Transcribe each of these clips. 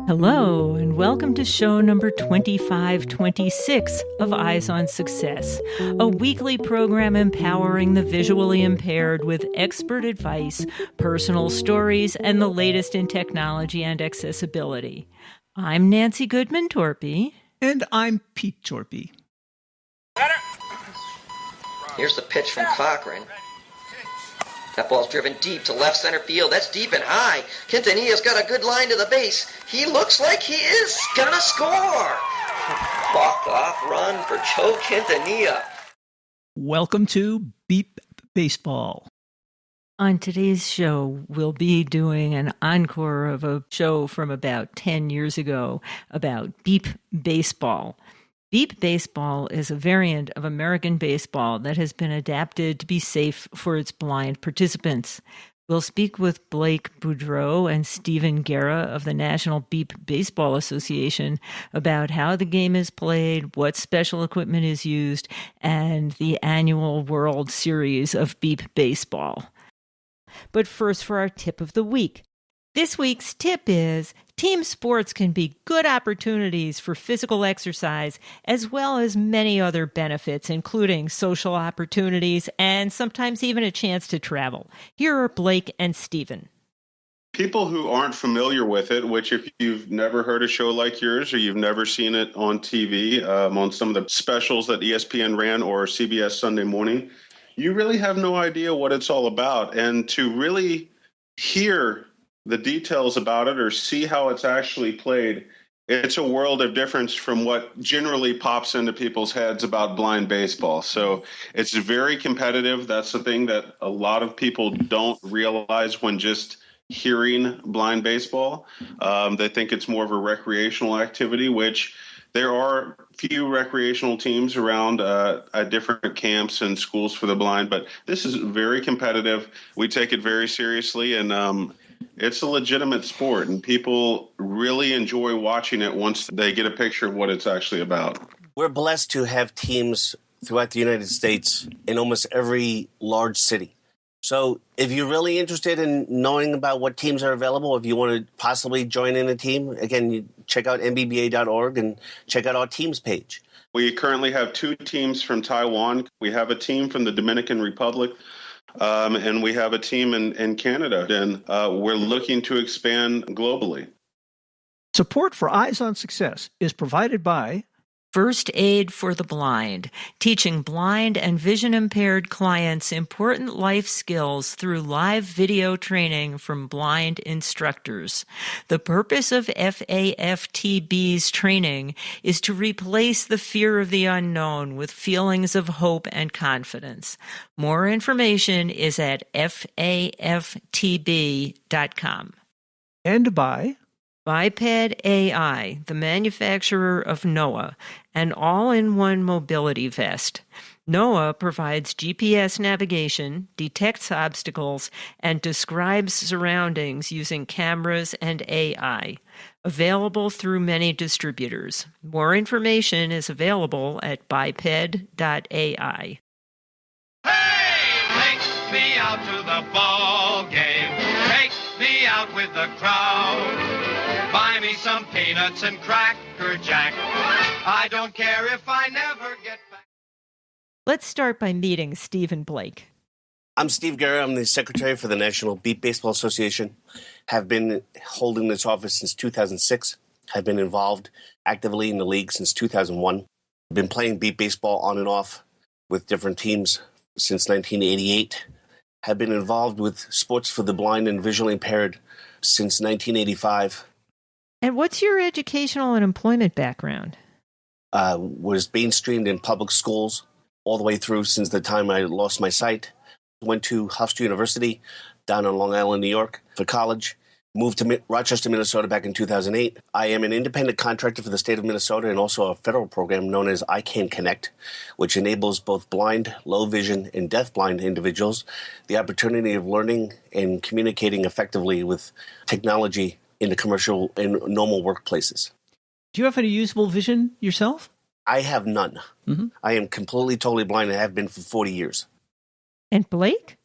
Hello, and welcome to show number 2526 of Eyes on Success, a weekly program empowering the visually impaired with expert advice, personal stories, and the latest in technology and accessibility. I'm Nancy Goodman-Torpy. And I'm Pete Torpy. Here's the pitch from Cochran. That ball's driven deep to left center field. That's deep and high. Quintanilla's got a good line to the base. He looks like he is gonna score. Walk-off run for Joe Quintanilla. Welcome to Beep Baseball. On today's show, we'll be doing an encore of a show from about 10 years ago about Beep Baseball. Beep Baseball is a variant of American baseball that has been adapted to be safe for its blind participants. We'll speak with Blake Boudreau and Stephen Guerra of the National Beep Baseball Association about how the game is played, what special equipment is used, and the annual World Series of Beep Baseball. But first, for our tip of the week. This week's tip is team sports can be good opportunities for physical exercise as well as many other benefits, including social opportunities and sometimes even a chance to travel. Here are Blake and Stephen. People who aren't familiar with it, which if you've never heard a show like yours or you've never seen it on TV, on some of the specials that ESPN ran or CBS Sunday Morning, you really have no idea what it's all about. And to really hear the details about it or see how it's actually played, it's a world of difference from what generally pops into people's heads about blind baseball. So it's very competitive. That's the thing that a lot of people don't realize when just hearing blind baseball. They think it's more of a recreational activity, which there are few recreational teams around at different camps and schools for the blind, but this is very competitive. We take it very seriously, and it's a legitimate sport, and people really enjoy watching it once they get a picture of what it's actually about. We're blessed to have teams throughout the United States in almost every large city. So if you're really interested in knowing about what teams are available, if you want to possibly join in a team, again, you check out mbba.org and check out our teams page. We currently have 2 teams from Taiwan. We have a team from the Dominican Republic. And we have a team in Canada, and we're looking to expand globally. Support for Eyes on Success is provided by First Aid for the Blind, teaching blind and vision-impaired clients important life skills through live video training from blind instructors. The purpose of FAFTB's training is to replace the fear of the unknown with feelings of hope and confidence. More information is at faftb.com. and by Biped AI, the manufacturer of NOAA, an all-in-one mobility vest. NOAA provides GPS navigation, detects obstacles, and describes surroundings using cameras and AI. Available through many distributors. More information is available at biped.ai. Hey, take me out to the ball game. Take me out with the crowd. Buy me some peanuts and Cracker Jack. I don't care if I never get back. Let's start by meeting Steve and Blake. I'm Steve Guerra. I'm the secretary for the National Beep Baseball Association. Have been holding this office since 2006. Have been involved actively in the league since 2001. Been playing beep baseball on and off with different teams since 1988. Have been involved with sports for the blind and visually impaired since 1985. And what's your educational and employment background? Was mainstreamed in public schools all the way through since the time I lost my sight. Went to Hofstra University down on Long Island, New York for college. Moved to Rochester, Minnesota back in 2008. I am an independent contractor for the state of Minnesota and also a federal program known as I Can Connect, which enables both blind, low vision, and deafblind individuals the opportunity of learning and communicating effectively with technology in the commercial and normal workplaces. Do you have any usable vision yourself? I have none. Mm-hmm. I am completely, totally blind and have been for 40 years. And Blake?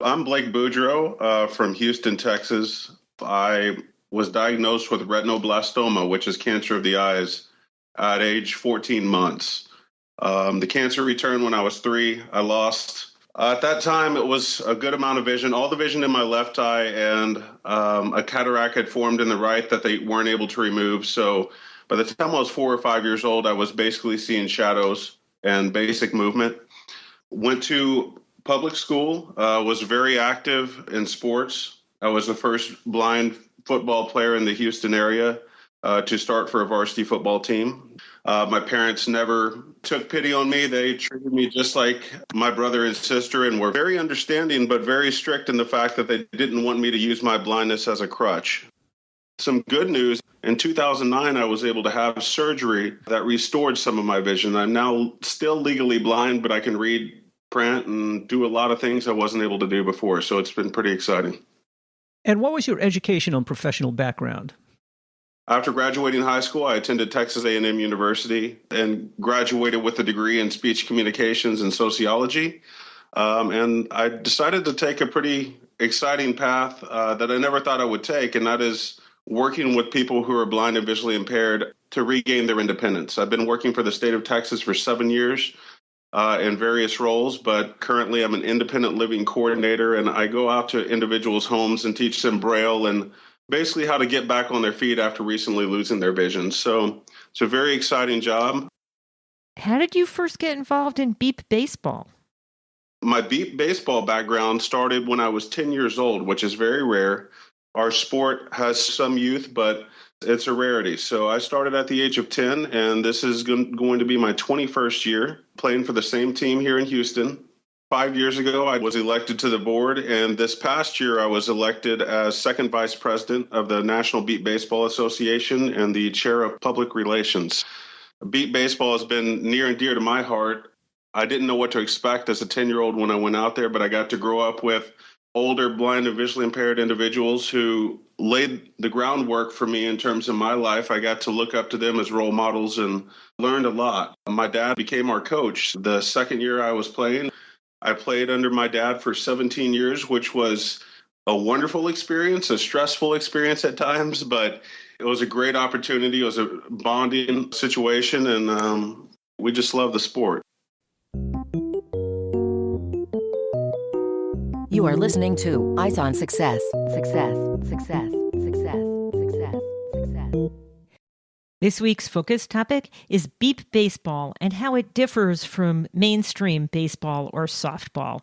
I'm Blake Boudreau from Houston, Texas. I was diagnosed with retinoblastoma, which is cancer of the eyes, at age 14 months. The cancer returned when I was 3. I lost, at that time, it was a good amount of vision, all the vision in my left eye, and a cataract had formed in the right that they weren't able to remove. So by the time I was 4 or 5 years old, I was basically seeing shadows and basic movement. Went to public school, was very active in sports. I was the first blind football player in the Houston area to start for a varsity football team. My parents never took pity on me. They treated me just like my brother and sister and were very understanding, but very strict in the fact that they didn't want me to use my blindness as a crutch. Some good news, in 2009, I was able to have surgery that restored some of my vision. I'm now still legally blind, but I can read, print, and do a lot of things I wasn't able to do before. So it's been pretty exciting. And what was your educational and professional background? After graduating high school, I attended Texas A&M University and graduated with a degree in speech communications and sociology. And I decided to take a pretty exciting path that I never thought I would take, and that is working with people who are blind and visually impaired to regain their independence. I've been working for the state of Texas for 7 years in various roles, but currently I'm an independent living coordinator, and I go out to individuals' homes and teach them Braille and basically how to get back on their feet after recently losing their vision. So it's a very exciting job. How did you first get involved in beep baseball? My beep baseball background started when I was 10 years old, which is very rare. Our sport has some youth, but it's a rarity. So I started at the age of 10, and this is going to be my 21st year playing for the same team here in Houston. 5 years ago, I was elected to the board, and this past year, I was elected as second vice president of the National Beep Baseball Association and the chair of public relations. Beep baseball has been near and dear to my heart. I didn't know what to expect as a 10-year-old when I went out there, but I got to grow up with older blind and visually impaired individuals who laid the groundwork for me in terms of my life. I got to look up to them as role models and learned a lot. My dad became our coach the second year I was playing. I played under my dad for 17 years, which was a wonderful experience, a stressful experience at times, but it was a great opportunity. It was a bonding situation, and we just love the sport. You are listening to Eyes on Success. Success, success, success, success, success. This week's focus topic is beep baseball and how it differs from mainstream baseball or softball.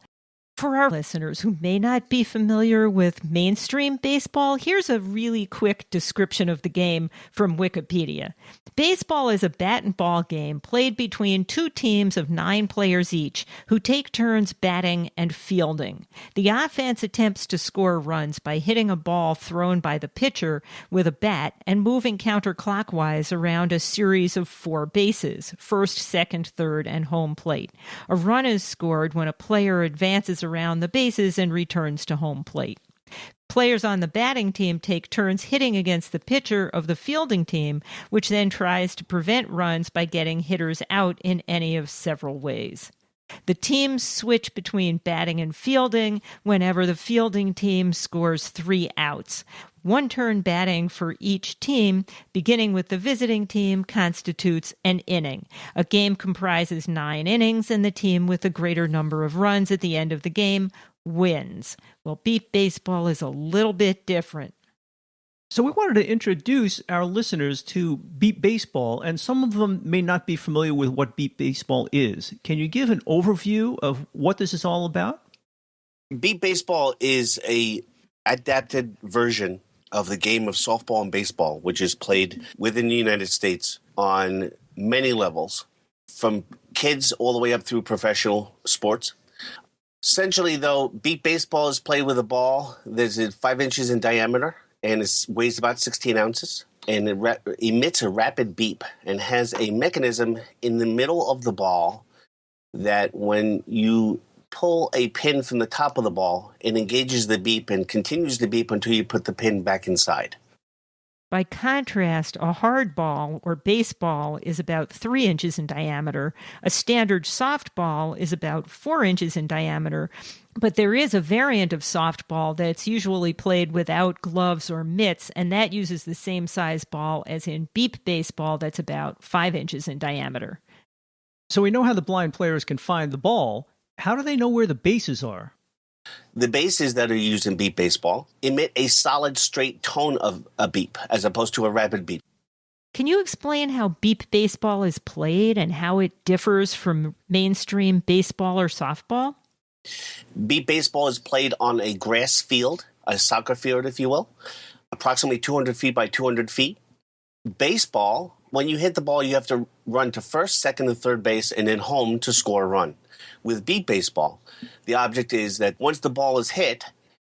For our listeners who may not be familiar with mainstream baseball, here's a really quick description of the game from Wikipedia. Baseball is a bat and ball game played between two teams of 9 players each who take turns batting and fielding. The offense attempts to score runs by hitting a ball thrown by the pitcher with a bat and moving counterclockwise around a series of 4 bases, first, second, third, and home plate. A run is scored when a player advances around the bases and returns to home plate. Players on the batting team take turns hitting against the pitcher of the fielding team, which then tries to prevent runs by getting hitters out in any of several ways. The teams switch between batting and fielding whenever the fielding team scores 3 outs. 1 turn batting for each team, beginning with the visiting team, constitutes an inning. A game comprises 9 innings, and the team with the greater number of runs at the end of the game wins. Well, beep baseball is a little bit different. So we wanted to introduce our listeners to beep baseball, and some of them may not be familiar with what beep baseball is. Can you give an overview of what this is all about? Beep baseball is a adapted version of the game of softball and baseball, which is played within the United States on many levels, from kids all the way up through professional sports. Essentially, though, beep baseball is played with a ball that's 5 inches in diameter, and it weighs about 16 ounces, and it emits a rapid beep and has a mechanism in the middle of the ball that when you pull a pin from the top of the ball, it engages the beep and continues to beep until you put the pin back inside. By contrast, a hard ball or baseball is about 3 inches in diameter. A standard softball is about 4 inches in diameter. But there is a variant of softball that's usually played without gloves or mitts, and that uses the same size ball as in beep baseball that's about 5 inches in diameter. So we know how the blind players can find the ball. How do they know where the bases are? The bases that are used in beep baseball emit a solid, straight tone of a beep as opposed to a rapid beep. Can you explain how beep baseball is played and how it differs from mainstream baseball or softball? Beep baseball is played on a grass field, a soccer field, if you will, approximately 200 feet by 200 feet. Baseball, when you hit the ball, you have to run to first, second, and third base, and then home to score a run. With beep baseball, the object is that once the ball is hit,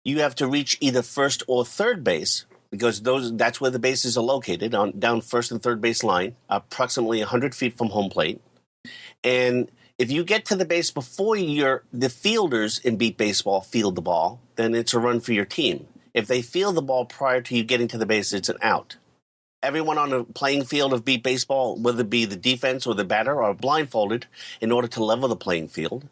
you have to reach either first or third base, because that's where the bases are located, down first and third base line, approximately 100 feet from home plate. And if you get to the base before the fielders in beep baseball field the ball, then it's a run for your team. If they field the ball prior to you getting to the base, it's an out. Everyone on the playing field of beep baseball, whether it be the defense or the batter, are blindfolded in order to level the playing field.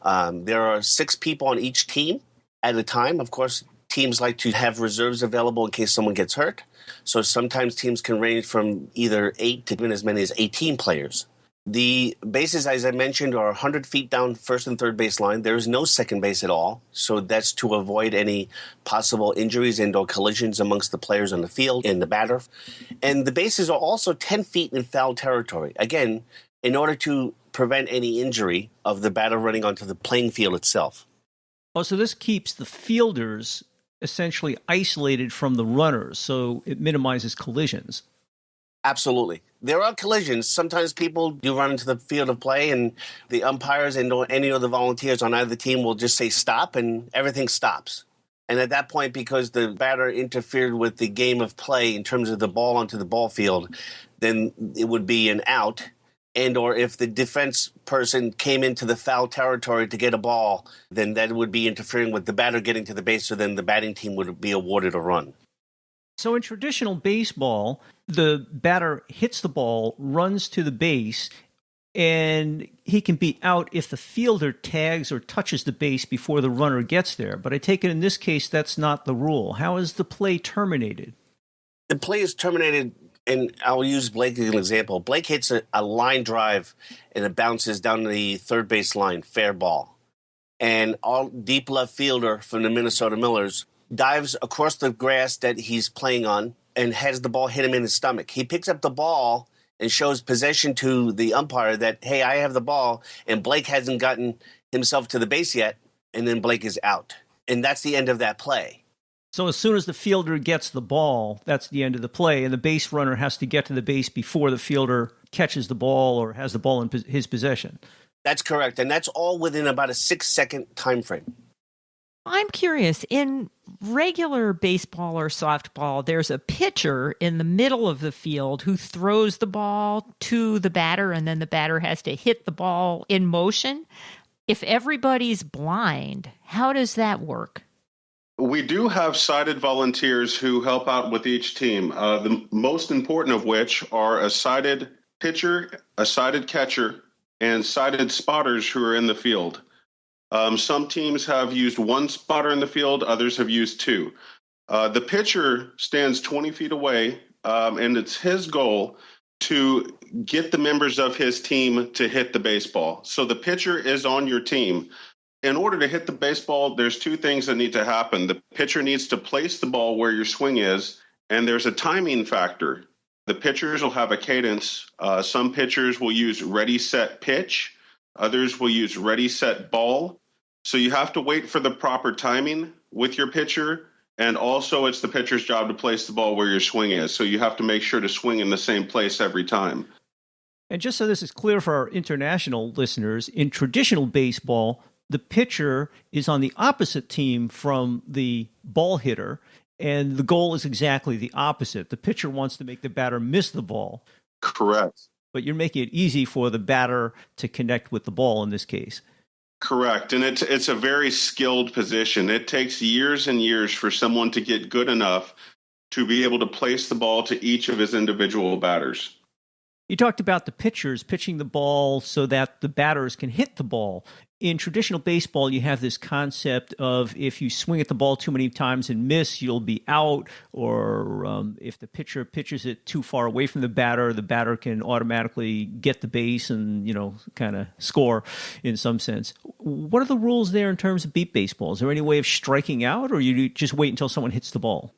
There are 6 people on each team at a time. Of course, teams like to have reserves available in case someone gets hurt. So sometimes teams can range from either 8 to even as many as 18 players. The bases, as I mentioned, are 100 feet down first and third base line. There is no second base at all, so that's to avoid any possible injuries and or collisions amongst the players on the field and the batter. And the bases are also 10 feet in foul territory, again, in order to prevent any injury of the batter running onto the playing field itself. Oh, so this keeps the fielders essentially isolated from the runners, so it minimizes collisions. Absolutely. There are collisions. Sometimes people do run into the field of play, and the umpires and any of the volunteers on either team will just say stop, and everything stops. And at that point, because the batter interfered with the game of play in terms of the ball onto the ball field, then it would be an out. And or if the defense person came into the foul territory to get a ball, then that would be interfering with the batter getting to the base, so then the batting team would be awarded a run. So in traditional baseball, the batter hits the ball, runs to the base, and he can be out if the fielder tags or touches the base before the runner gets there. But I take it in this case, that's not the rule. How is the play terminated? The play is terminated, and I'll use Blake as an example. Blake hits a line drive, and it bounces down the third base line, fair ball. And our deep left fielder from the Minnesota Millers dives across the grass that he's playing on and has the ball hit him in his stomach. He picks up the ball and shows possession to the umpire that, hey, I have the ball, and Blake hasn't gotten himself to the base yet, and then Blake is out. And that's the end of that play. So as soon as the fielder gets the ball, that's the end of the play, and the base runner has to get to the base before the fielder catches the ball or has the ball in his possession. That's correct, and that's all within about a 6-second time frame. I'm curious, in regular baseball or softball, there's a pitcher in the middle of the field who throws the ball to the batter, and then the batter has to hit the ball in motion. If everybody's blind, how does that work? We do have sighted volunteers who help out with each team, the most important of which are a sighted pitcher, a sighted catcher, and sighted spotters who are in the field. Some teams have used one spotter in the field, others have used 2. The pitcher stands 20 feet away, and it's his goal to get the members of his team to hit the baseball. So the pitcher is on your team. In order to hit the baseball, there's 2 things that need to happen. The pitcher needs to place the ball where your swing is, and there's a timing factor. The pitchers will have a cadence. Some pitchers will use ready, set, pitch. Others will use ready, set, ball. So you have to wait for the proper timing with your pitcher. And also it's the pitcher's job to place the ball where your swing is. So you have to make sure to swing in the same place every time. And just so this is clear for our international listeners, in traditional baseball, the pitcher is on the opposite team from the ball hitter, and the goal is exactly the opposite. The pitcher wants to make the batter miss the ball. Correct. But you're making it easy for the batter to connect with the ball in this case. Correct. And it's a very skilled position. It takes years and years for someone to get good enough to be able to place the ball to each of his individual batters. You talked about the pitchers pitching the ball so that the batters can hit the ball. In traditional baseball, you have this concept of if you swing at the ball too many times and miss, you'll be out, or if the pitcher pitches it too far away from the batter can automatically get the base and, kind of score in some sense. What are the rules there in terms of beat baseball? Is there any way of striking out, or you just wait until someone hits the ball?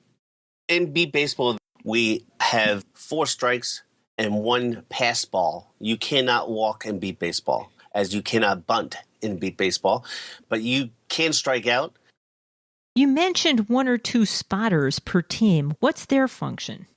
In beat baseball, we have 4 strikes and 1 pass ball. You cannot walk in beat baseball, as you cannot bunt in beat baseball, but you can strike out. You mentioned 1 or 2 spotters per team. What's their function?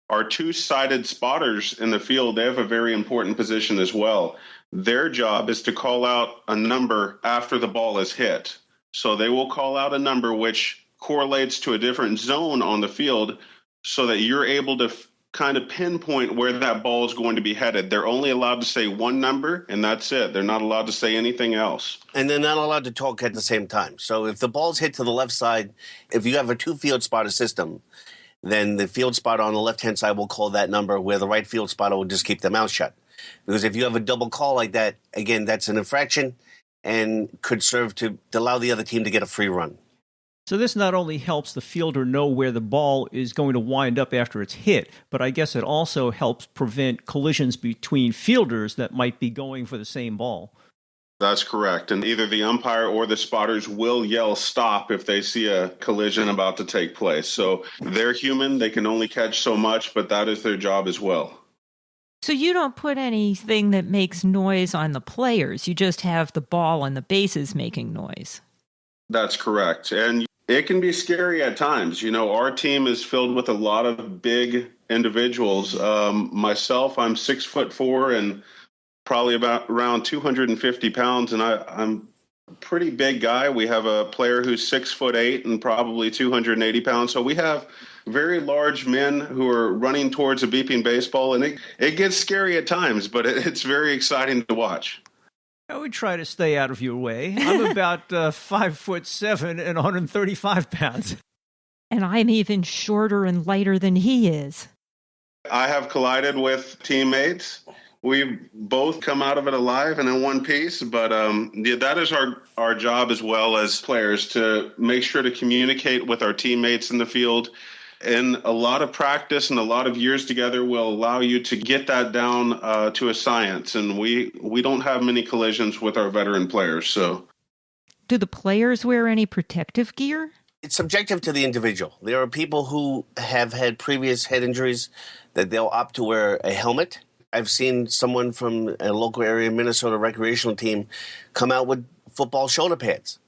Our 2-sided spotters in the field, they have a very important position as well. Their job is to call out a number after the ball is hit. So they will call out a number which correlates to a different zone on the field so that you're able to kind of pinpoint where that ball is going to be headed. They're only allowed to say one number, and that's it. They're not allowed to say anything else. And they're not allowed to talk at the same time. So if the ball's hit to the left side, if you have a 2 field spotter system, then the field spotter on the left-hand side will call that number, where the right field spotter will just keep their mouth shut. Because if you have a double call like that, again, that's an infraction and could serve to allow the other team to get a free run. So this not only helps the fielder know where the ball is going to wind up after it's hit, but I guess it also helps prevent collisions between fielders that might be going for the same ball. That's correct. And either the umpire or the spotters will yell stop if they see a collision about to take place. So they're human. They can only catch so much, but that is their job as well. So you don't put anything that makes noise on the players. You just have the ball and the bases making noise. That's correct. And it can be scary at times. Our team is filled with a lot of big individuals. Myself, I'm 6'4" and probably about around 250 pounds, and I'm a pretty big guy. We have a player who's 6'8" and probably 280 pounds. So we have very large men who are running towards a beeping baseball, and it gets scary at times, but it's very exciting to watch. I would try to stay out of your way. I'm about 5'7" and 135 pounds. And I'm even shorter and lighter than he is. I have collided with teammates. We both come out of it alive and in one piece, but that is our job as well as players, to make sure to communicate with our teammates in the field. And a lot of practice and a lot of years together will allow you to get that down to a science. And we don't have many collisions with our veteran players. So, do the players wear any protective gear? It's subjective to the individual. There are people who have had previous head injuries that they'll opt to wear a helmet. I've seen someone from a local area Minnesota recreational team come out with football shoulder pads.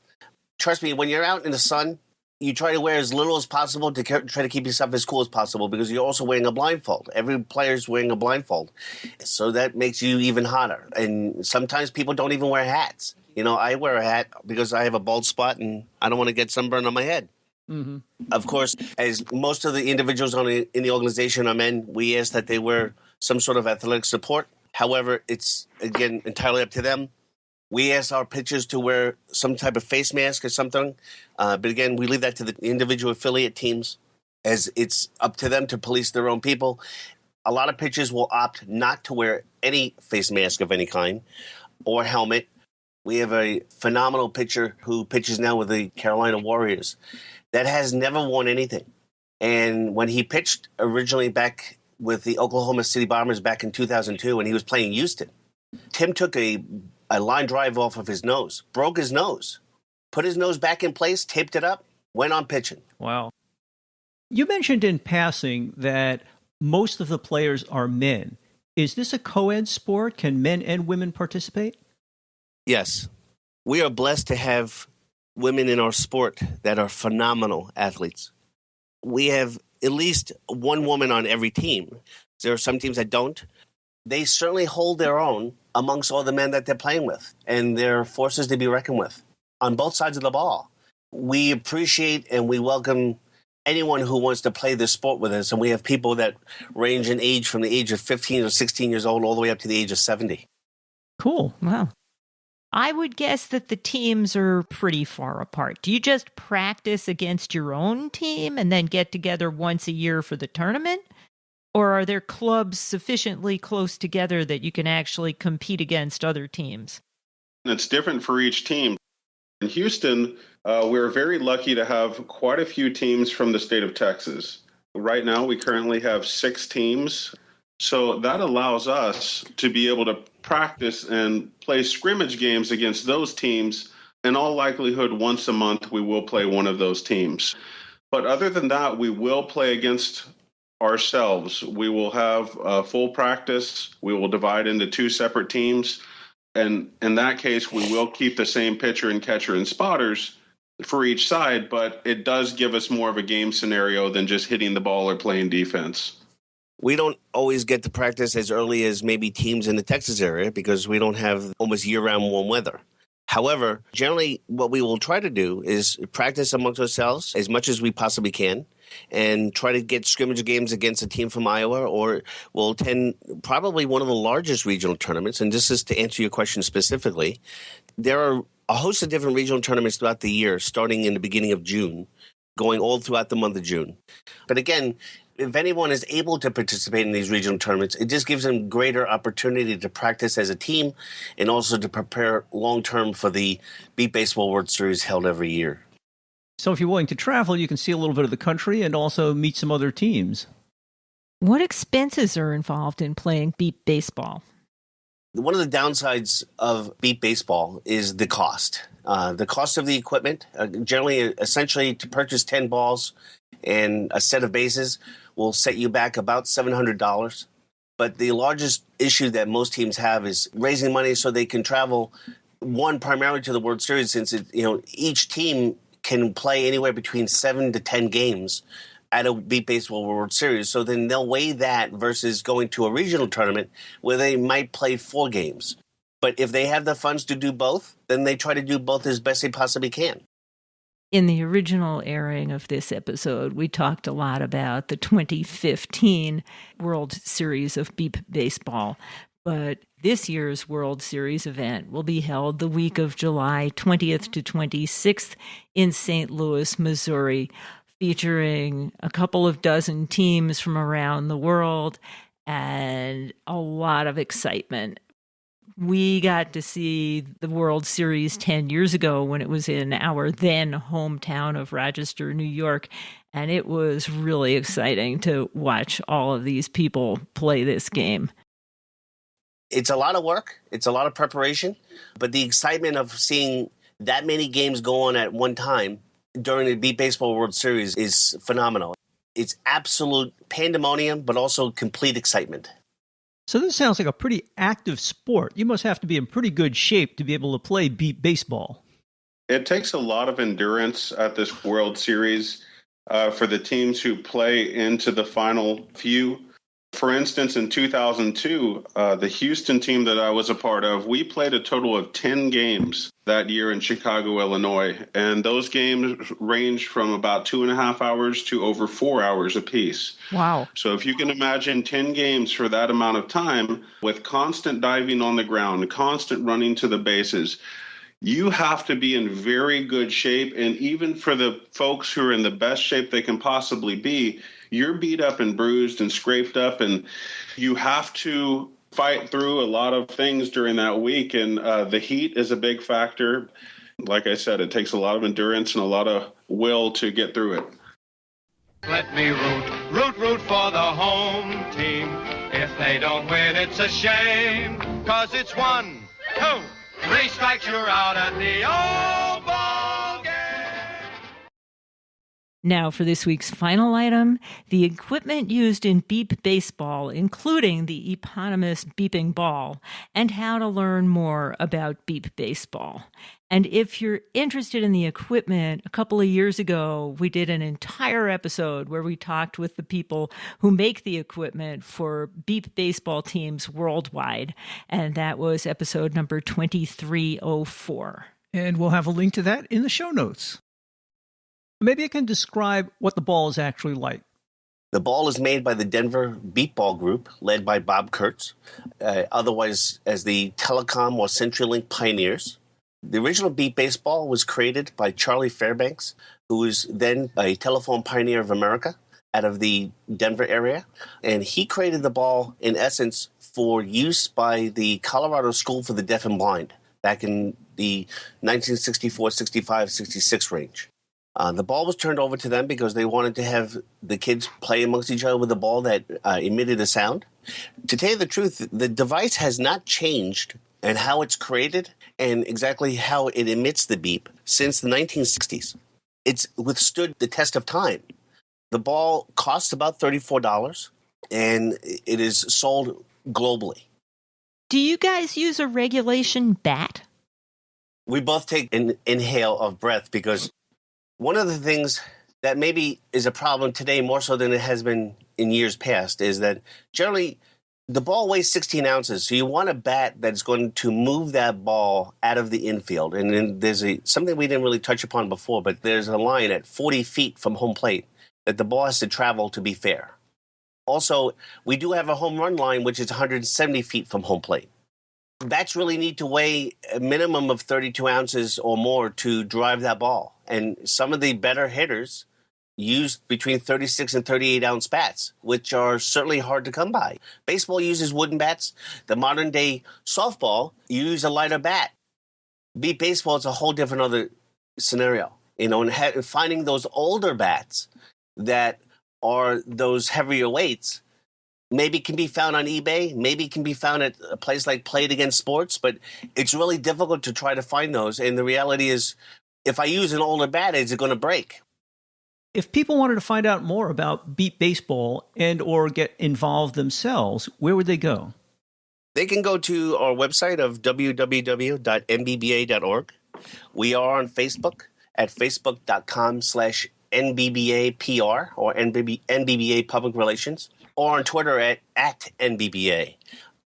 Trust me, when you're out in the sun, you try to wear as little as possible to try to keep yourself as cool as possible, because you're also wearing a blindfold. Every player's wearing a blindfold. So that makes you even hotter. And sometimes people don't even wear hats. I wear a hat because I have a bald spot and I don't want to get sunburn on my head. Mm-hmm. Of course, as most of the individuals in the organization are men, we ask that they wear some sort of athletic support. However, it's, again, entirely up to them. We ask our pitchers to wear some type of face mask or something. But again, we leave that to the individual affiliate teams, as it's up to them to police their own people. A lot of pitchers will opt not to wear any face mask of any kind or helmet. We have a phenomenal pitcher who pitches now with the Carolina Warriors that has never worn anything. And when he pitched originally back with the Oklahoma City Bombers back in 2002, and he was playing Houston, Tim took a line drive off of his nose, broke his nose, put his nose back in place, taped it up, went on pitching. Wow. You mentioned in passing that most of the players are men. Is this a co-ed sport? Can men and women participate? Yes. We are blessed to have women in our sport that are phenomenal athletes. We have at least one woman on every team. There are some teams that don't. They certainly hold their own amongst all the men that they're playing with, and they're forces to be reckoned with on both sides of the ball. We appreciate and we welcome anyone who wants to play this sport with us, and we have people that range in age from the age of 15 or 16 years old all the way up to the age of 70. Cool. Wow. I would guess that the teams are pretty far apart. Do you just practice against your own team and then get together once a year for the tournament? Or are there clubs sufficiently close together that you can actually compete against other teams? It's different for each team. In Houston, we're very lucky to have quite a few teams from the state of Texas. Right now, we currently have 6 teams. So that allows us to be able to practice and play scrimmage games against those teams. In all likelihood, once a month, we will play one of those teams. But other than that, we will play against ourselves. We will have full practice. We will divide into 2 separate teams. And in that case, we will keep the same pitcher and catcher and spotters for each side, but it does give us more of a game scenario than just hitting the ball or playing defense. We don't always get to practice as early as maybe teams in the Texas area because we don't have almost year-round warm weather. However, generally what we will try to do is practice amongst ourselves as much as we possibly can and try to get scrimmage games against a team from Iowa, or we'll attend probably one of the largest regional tournaments. And this is to answer your question specifically. There are a host of different regional tournaments throughout the year, starting in the beginning of June, going all throughout the month of June. But again, if anyone is able to participate in these regional tournaments, it just gives them greater opportunity to practice as a team and also to prepare long-term for the Beat Baseball World Series held every year. So if you're willing to travel, you can see a little bit of the country and also meet some other teams. What expenses are involved in playing beat baseball? One of the downsides of beat baseball is the cost. The cost of the equipment, generally, essentially to purchase 10 balls and a set of bases will set you back about $700. But the largest issue that most teams have is raising money so they can travel, one, primarily to the World Series, since each team can play anywhere between 7 to 10 games at a Beat Baseball World Series. So then they'll weigh that versus going to a regional tournament where they might play 4 games. But if they have the funds to do both, then they try to do both as best they possibly can. In the original airing of this episode, we talked a lot about the 2015 World Series of Beep Baseball. But this year's World Series event will be held the week of July 20th to 26th in St. Louis, Missouri, featuring a couple of dozen teams from around the world and a lot of excitement. We got to see the World Series 10 years ago when it was in our then hometown of Rochester, New York, and it was really exciting to watch all of these people play this game. It's a lot of work. It's a lot of preparation. But the excitement of seeing that many games go on at one time during the Beat Baseball World Series is phenomenal. It's absolute pandemonium, but also complete excitement. So this sounds like a pretty active sport. You must have to be in pretty good shape to be able to play beat baseball. It takes a lot of endurance at this World Series for the teams who play into the final few. For instance, in 2002, the Houston team that I was a part of, we played a total of 10 games that year in Chicago, Illinois. And those games ranged from about 2.5 hours to over 4 hours apiece. Wow. So if you can imagine 10 games for that amount of time with constant diving on the ground, constant running to the bases, you have to be in very good shape. And even for the folks who are in the best shape they can possibly be, you're beat up and bruised and scraped up, and you have to fight through a lot of things during that week. And the heat is a big factor. Like I said, it takes a lot of endurance and a lot of will to get through it. Let me root for the home team. If they don't win, it's a shame. 'Cause it's 1, 2, 3 strikes, you're out at the old ball game. Now for this week's final item, the equipment used in beep baseball, including the eponymous beeping ball, and how to learn more about beep baseball. And if you're interested in the equipment, a couple of years ago, we did an entire episode where we talked with the people who make the equipment for beep baseball teams worldwide. And that was episode number 2304. And we'll have a link to that in the show notes. Maybe I can describe what the ball is actually like. The ball is made by the Denver Beep Ball Group, led by Bob Kurtz, otherwise as the Telecom or CenturyLink pioneers. The original beep baseball was created by Charlie Fairbanks, who was then a telephone pioneer of America out of the Denver area. And he created the ball, in essence, for use by the Colorado School for the Deaf and Blind back in the 1964, 65, 66 range. The ball was turned over to them because they wanted to have the kids play amongst each other with a ball that emitted a sound. To tell you the truth, the device has not changed and how it's created and exactly how it emits the beep since the 1960s. It's withstood the test of time. The ball costs about $34, and it is sold globally. Do you guys use a regulation bat? We both take an inhale of breath because one of the things that maybe is a problem today more so than it has been in years past is that generally the ball weighs 16 ounces, so you want a bat that's going to move that ball out of the infield. And then there's something we didn't really touch upon before, but there's a line at 40 feet from home plate that the ball has to travel to be fair. Also, we do have a home run line, which is 170 feet from home plate. Bats really need to weigh a minimum of 32 ounces or more to drive that ball. And some of the better hitters use between 36 and 38 ounce bats, which are certainly hard to come by. Baseball uses wooden bats. The modern day softball use a lighter bat. Beep baseball is a whole different other scenario. And finding those older bats that are those heavier weights maybe can be found on eBay, maybe can be found at a place like Play It Again Sports, but it's really difficult to try to find those. And the reality is, if I use an older bat, is it going to break? If people wanted to find out more about beep baseball and or get involved themselves, where would they go? They can go to our website of www.mbba.org. We are on Facebook at facebook.com/NBBAPR or NBBA Public Relations, or on Twitter at NBBA.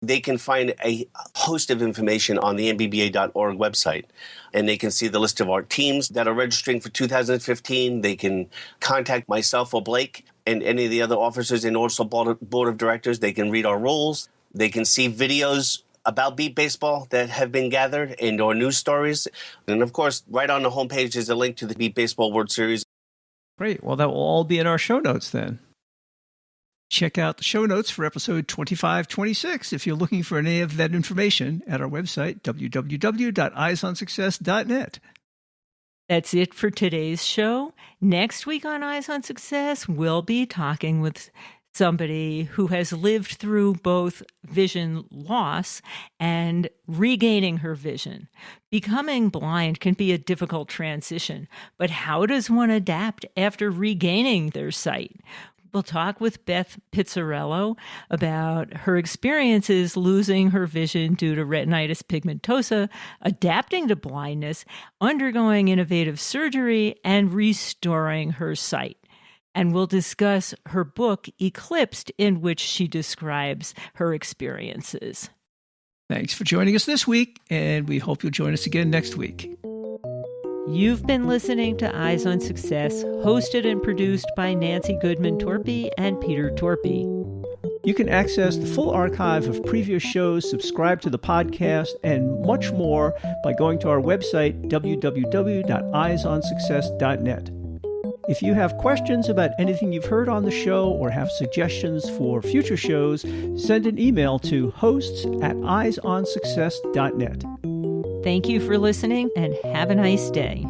They can find a host of information on the NBBA.org website, and they can see the list of our teams that are registering for 2015. They can contact myself or Blake and any of the other officers and also board of directors. They can read our rules. They can see videos about beep baseball that have been gathered and or news stories. And, of course, right on the homepage is a link to the Beep Baseball World Series. Great. Well, that will all be in our show notes then. Check out the show notes for episode 2526 if you're looking for any of that information at our website, www.eyesonsuccess.net. That's it for today's show. Next week on Eyes on Success, we'll be talking with somebody who has lived through both vision loss and regaining her vision. Becoming blind can be a difficult transition, but how does one adapt after regaining their sight? We'll talk with Beth Pizzarello about her experiences losing her vision due to retinitis pigmentosa, adapting to blindness, undergoing innovative surgery, and restoring her sight. And we'll discuss her book, Eclipsed, in which she describes her experiences. Thanks for joining us this week, and we hope you'll join us again next week. You've been listening to Eyes on Success, hosted and produced by Nancy Goodman Torpy and Peter Torpy. You can access the full archive of previous shows, subscribe to the podcast, and much more by going to our website, www.eyesonsuccess.net. If you have questions about anything you've heard on the show or have suggestions for future shows, send an email to hosts@eyesonsuccess.net. Thank you for listening and have a nice day.